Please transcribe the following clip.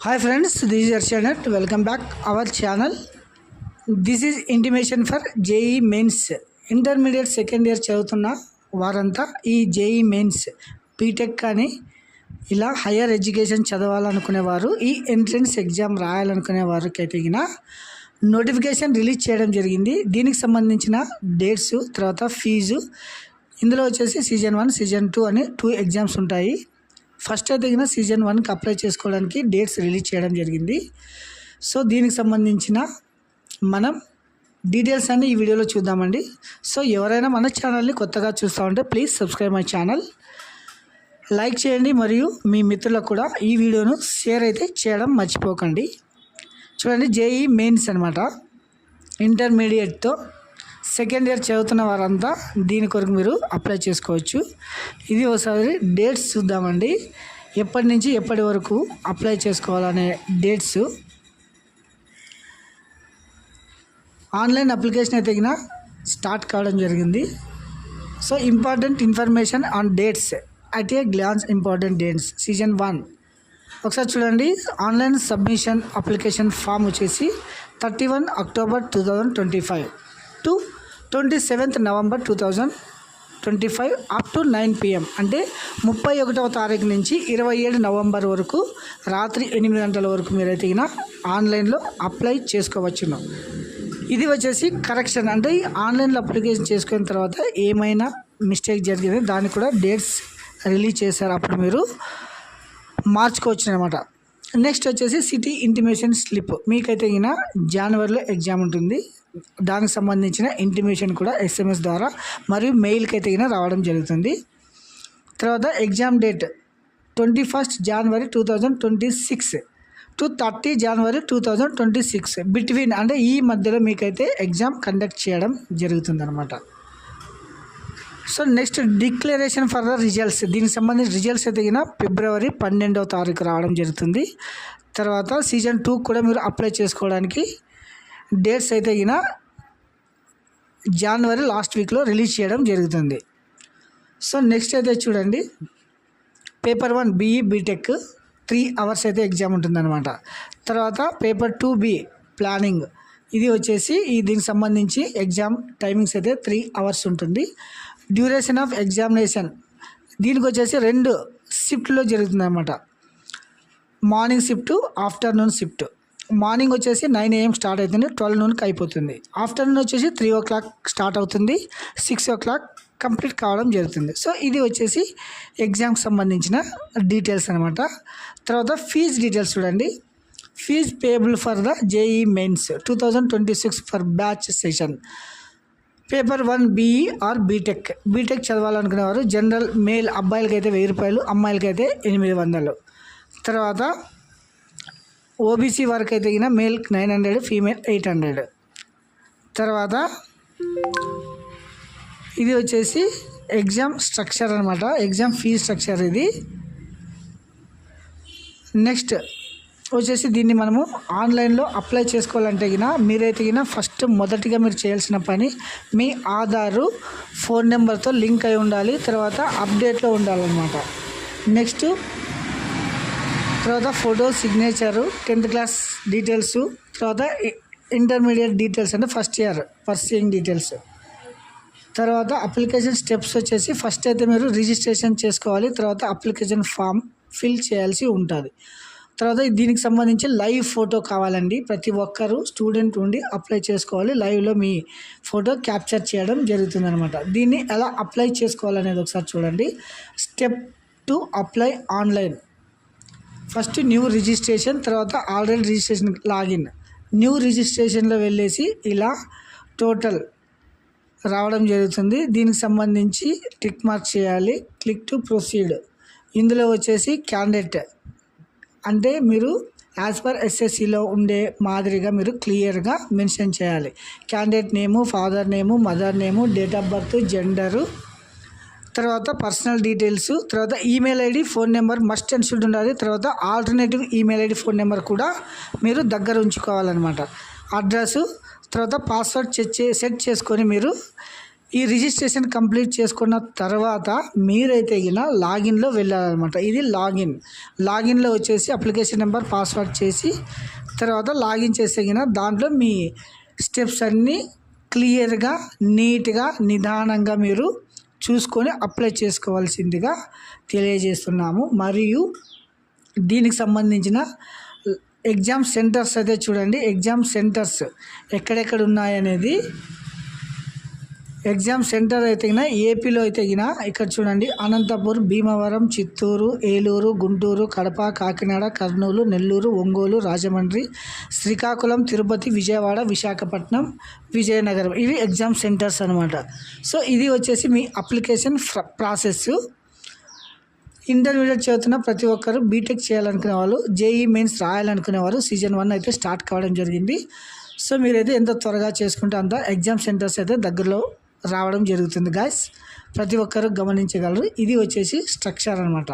Hi friends, this is Arshanath. Welcome back our channel. This is intimation for JEE Mains. Intermediate second year చదువుతున్న వారంతా ఈ JEE mains BTech కానీ ఇలా higher education చదవాలనుకునేవారు ఈ entrance exam రాయాలనుకునే వారికి అయితే notification release చేయడం జరిగింది. దీనికి సంబంధించిన డేట్స్ తర్వాత ఫీజు ఇందులో వచ్చేసి సీజన్ 1 సీజన్ 2 అని 2 ఎగ్జామ్స్ ఉంటాయి. ఫస్ట్ అయితే సీజన్ 1కి అప్లై చేసుకోవడానికి డేట్స్ రిలీజ్ చేయడం జరిగింది. సో దీనికి సంబంధించిన మనం డీటెయిల్స్ అన్ని ఈ వీడియోలో చూద్దామండి. సో ఎవరైనా మన ఛానల్ని కొత్తగా చూస్తూ ఉంటే please subscribe my channel, like చేయండి మరియు మీ మిత్రులకు కూడా ఈ వీడియోను షేర్ అయితే చేయడం మర్చిపోకండి. చూడండి, JEE మెయిన్స్ అనమాట. ఇంటర్మీడియట్తో సెకండ్ ఇయర్ చదువుతున్న వారంతా దీని కొరకు మీరు అప్లై చేసుకోవచ్చు. ఇది ఒకసారి డేట్స్ చూద్దామండి, ఎప్పటి నుంచి ఎప్పటి వరకు అప్లై చేసుకోవాలనే డేట్స్. ఆన్లైన్ అప్లికేషన్ అయితే స్టార్ట్ కావడం జరిగింది. So important information on dates at a glance. Important dates season 1 ఒకసారి చూడండి. ఆన్లైన్ సబ్మిషన్ అప్లికేషన్ ఫామ్ వచ్చేసి 31 October 2025 to 27 November 2025 up to 9 PM. అంటే 31వ తారీఖు నుంచి 27 నవంబర్ వరకు రాత్రి 8 గంటల వరకు మీరైతే ఆన్లైన్లో అప్లై చేసుకోవచ్చును. ఇది వచ్చేసి కరెక్షన్, అంటే ఆన్లైన్లో అప్లికేషన్ చేసుకున్న తర్వాత ఏమైనా మిస్టేక్ జరిగింది దానికి కూడా డేట్స్ రిలీజ్ చేశారు, అప్పుడు మీరు మార్చుకోవచ్చు అనమాట. నెక్స్ట్ వచ్చేసి సిటీ ఇంటిమేషన్ స్లిప్. మీకైతే జనవరిలో ఎగ్జామ్ ఉంటుంది, దానికి సంబంధించిన ఇంటిమేషన్ కూడా SMS ద్వారా మరియు మెయిల్కి అయితే రావడం జరుగుతుంది. తర్వాత exam date 21 January 2026 to 30 January 2026 between, అంటే ఈ మధ్యలో మీకైతే ఎగ్జామ్ కండక్ట్ చేయడం జరుగుతుందన్నమాట. So next declaration for the results. దీనికి సంబంధించిన రిజల్ట్స్ అయితే ఫిబ్రవరి 12వ తారీఖు రావడం జరుగుతుంది. తర్వాత సీజన్ 2 కూడా మీరు అప్లై చేసుకోవడానికి డేట్స్ అయితే జనవరి లాస్ట్ వీక్లో రిలీజ్ చేయడం జరుగుతుంది. సో నెక్స్ట్ అయితే చూడండి, పేపర్ 1 BE బీటెక్ 3 hours అయితే ఎగ్జామ్ ఉంటుందన్నమాట. తర్వాత పేపర్ 2B ప్లానింగ్, ఇది వచ్చేసి దీనికి సంబంధించి ఎగ్జామ్ టైమింగ్స్ అయితే 3 hours ఉంటుంది. డ్యూరేషన్ ఆఫ్ ఎగ్జామినేషన్ దీనికి వచ్చేసి 2 షిఫ్ట్లో జరుగుతుంది అన్నమాట. Morning shift, afternoon shift. Morning వచ్చేసి 9 AM స్టార్ట్ అవుతుంది, 12 noonకి అయిపోతుంది. ఆఫ్టర్నూన్ వచ్చేసి 3 o'clock స్టార్ట్ అవుతుంది, 6 o'clock కంప్లీట్ కావడం జరుగుతుంది. సో ఇది వచ్చేసి ఎగ్జామ్కి సంబంధించిన డీటెయిల్స్ అనమాట. తర్వాత ఫీజ్ డీటెయిల్స్ చూడండి. Fee payable for the JEE mains 2026 for batch session. Paper 1 BE or BTech చదవాలనుకునేవారు జనరల్ మేల్ అబ్బాయిలకి అయితే 1000 రూపాయలు, అమ్మాయిలకి అయితే 800. తర్వాత OBC వరకు అయితే మేల్ 900, ఫీమేల్ 800. తర్వాత ఇది వచ్చేసి ఎగ్జామ్ స్ట్రక్చర్ అనమాట, ఎగ్జామ్ ఫీ స్ట్రక్చర్ ఇది. నెక్స్ట్ వచ్చేసి దీన్ని మనము ఆన్లైన్లో అప్లై చేసుకోవాలంటే మీరైతే ఫస్ట్ మొదటిగా మీరు చేయాల్సిన పని మీ ఆధారు ఫోన్ నెంబర్తో లింక్ అయి ఉండాలి, తర్వాత అప్డేట్లో ఉండాలన్నమాట. నెక్స్ట్ తర్వాత photo, signature, 10th class details, తర్వాత ఇంటర్మీడియట్ డీటెయిల్స్ అంటే ఫస్ట్ ఇయర్ పర్సీయింగ్ డీటెయిల్స్. తర్వాత అప్లికేషన్ స్టెప్స్ వచ్చేసి ఫస్ట్ అయితే మీరు రిజిస్ట్రేషన్ చేసుకోవాలి, తర్వాత అప్లికేషన్ ఫామ్ ఫిల్ చేయాల్సి ఉంటుంది. తర్వాత దీనికి సంబంధించి లైవ్ ఫోటో కావాలండి. ప్రతి ఒక్కరూ స్టూడెంట్ ఉండి అప్లై చేసుకోవాలి, లైవ్లో మీ ఫోటో క్యాప్చర్ చేయడం జరుగుతుంది అనమాట. దీన్ని ఎలా అప్లై చేసుకోవాలనేది ఒకసారి చూడండి. Step 2 apply online. First new registration, తర్వాత ఆల్రెడీ రిజిస్ట్రేషన్ లాగిన్. న్యూ రిజిస్ట్రేషన్లో వెళ్ళేసి ఇలా టోటల్ రావడం జరుగుతుంది. దీనికి సంబంధించి టిక్ మార్క్ చేయాలి, క్లిక్ టు ప్రొసీడ్. ఇందులో వచ్చేసి క్యాండిడేట్ అంటే మీరు యాజ్ పర్ SSCలో ఉండే మాదిరిగా మీరు క్లియర్గా మెన్షన్ చేయాలి. Candidate name, father name, mother name, date of birth, gender, తర్వాత పర్సనల్ డీటెయిల్స్, తర్వాత email ID, phone number must and should ఉండాలి. తర్వాత alternative email ID, phone number కూడా మీరు దగ్గర ఉంచుకోవాలన్నమాట. అడ్రస్సు, తర్వాత పాస్వర్డ్ సెట్ చేసుకొని మీరు ఈ రిజిస్ట్రేషన్ కంప్లీట్ చేసుకున్న తర్వాత మీరైతే లాగిన్లో వెళ్ళాలన్నమాట. ఇది లాగిన్లో వచ్చేసి అప్లికేషన్ నెంబర్ పాస్వర్డ్ చేసి తర్వాత లాగిన్ చేస్తే దాంట్లో మీ స్టెప్స్ అన్నీ క్లియర్గా నీట్గా నిదానంగా మీరు చూసుకొని అప్లై చేసుకోవాల్సిందిగా తెలియజేస్తున్నాము. మరియు దీనికి సంబంధించిన ఎగ్జామ్ సెంటర్స్ అయితే చూడండి, ఎగ్జామ్ సెంటర్స్ ఎక్కడెక్కడ ఉన్నాయనేది. ఎగ్జామ్ సెంటర్ అయితే ఏపీలో అయితే ఇక్కడ చూడండి, అనంతపూర్, భీమవరం, చిత్తూరు, ఏలూరు, గుంటూరు, కడప, కాకినాడ, కర్నూలు, నెల్లూరు, ఒంగోలు, రాజమండ్రి, శ్రీకాకుళం, తిరుపతి, విజయవాడ, విశాఖపట్నం, విజయనగరం, ఇవి ఎగ్జామ్ సెంటర్స్ అనమాట. సో ఇది వచ్చేసి మీ అప్లికేషన్ ప్రాసెస్. ఇంటర్మీడియట్ చదువుతున్న ప్రతి ఒక్కరు, బీటెక్ చేయాలనుకునే వాళ్ళు, జేఈ మెయిన్స్ రాయాలనుకునేవారు సీజన్ 1 అయితే స్టార్ట్ కావడం జరిగింది. సో మీరైతే ఎంత త్వరగా చేసుకుంటే అంత ఎగ్జామ్ సెంటర్స్ అయితే దగ్గరలో రావడం జరుగుతుంది గాయ్స్. ప్రతి ఒక్కరు గమనించగలరు. ఇది వచ్చేసి స్ట్రక్చర్ అనమాట.